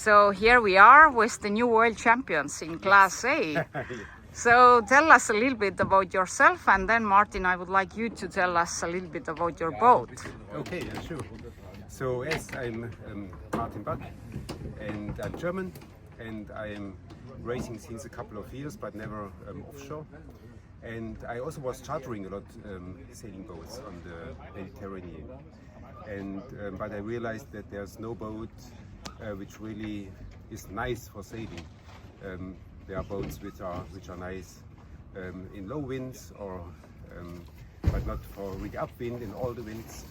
So here we are with the new world champions in Class A. So tell us a little bit about yourself, and then Martin, I would like you to tell us a little bit about your boat. Okay, sure. So yes, I'm Martin Bach, and I'm German, and I am racing since a couple of years, but never offshore. And I also was chartering a lot sailing boats on the Mediterranean. And but I realized that there's no boat which really is nice for sailing. There are boats which are nice in low winds, or but not for rig upwind in all the winds.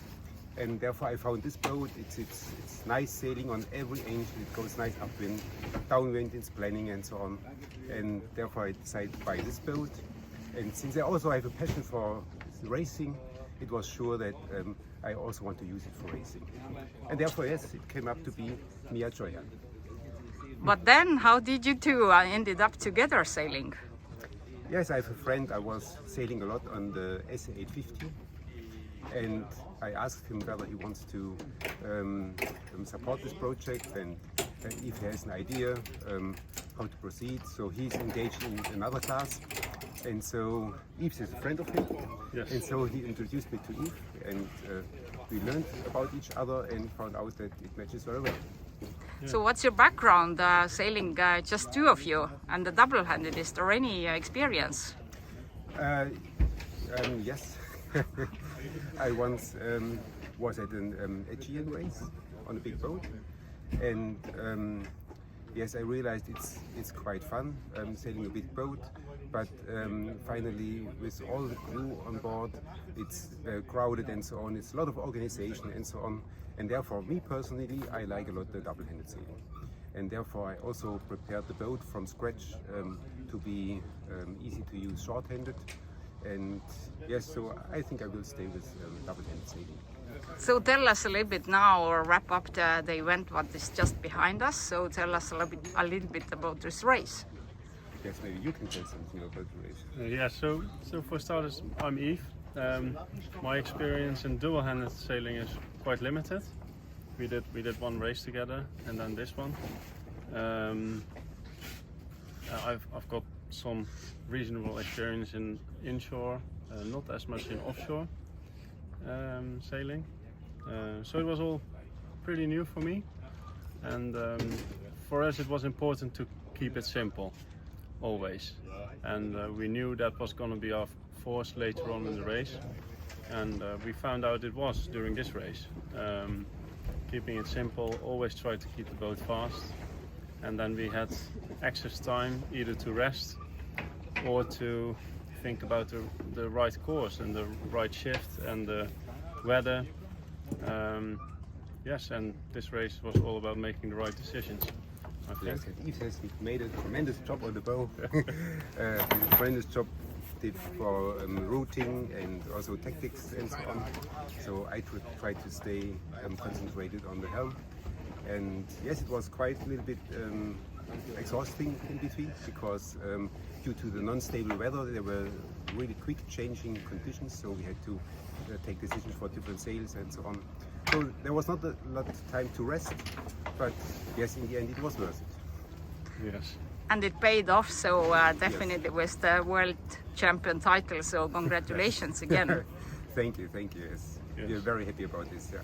And therefore I found this boat. It's nice sailing on every inch. It goes nice upwind, downwind, it's planning and so on. And therefore I decided to buy this boat. And since I also have a passion for racing, it was sure that I also want to use it for racing. And therefore, yes, it came up to be 𝗕𝗂𝗃𝗃𝗃. But then, how did you two ended up together sailing? Yes, I have a friend. I was sailing a lot on the 𝗂𝗂𝗃𝗃𝗃, and I asked him whether he wants to support this project and if he has an idea how to proceed. So he's engaged in another class, and so Yves is a friend of him. Yes. And so he introduced me to Yves, and we learned about each other and found out that it matches very well. Yeah. So what's your background sailing just two of you and the double-handed? Is there any experience? Yes. I once was at an Aegean race on a big boat, and yes, I realized it's quite fun sailing a big boat, but finally with all the crew on board, it's crowded and so on. It's a lot of organization and so on, and therefore me personally, I like a lot the double-handed sailing, and therefore I also prepared the boat from scratch to be easy to use short-handed. And yes, so I think I will stay with double-handed sailing. So tell us a little bit now, or wrap up the event what is just behind us. So tell us a little bit about this race. Yes, maybe you can tell something about the race. Yeah, so for starters, I'm Yves. My experience in double-handed sailing is quite limited. We did one race together, and then this one. I've got some reasonable experience in inshore, not as much in offshore sailing. So it was all pretty new for me, and for us it was important to keep it simple, always. And we knew that was going to be our force later on in the race, and we found out it was during this race. Keeping it simple, always try to keep the boat fast, and then we had excess time either to rest or to think about the right course and the right shift and the weather. Yes, and this race was all about making the right decisions, I think. Yes, Yves has made a tremendous job on the bow. A tremendous job did for routing and also tactics and so on. So I tried to stay concentrated on the helm. And yes, it was quite a little bit exhausting in between, because due to the non-stable weather there were really quick changing conditions, so we had to take decisions for different sails and so on. So there was not a lot of time to rest, but yes, in the end it was worth it. Yes. And it paid off, so definitely yes. With the world champion title, so congratulations again. Thank you, yes. We're very happy about this. Yeah.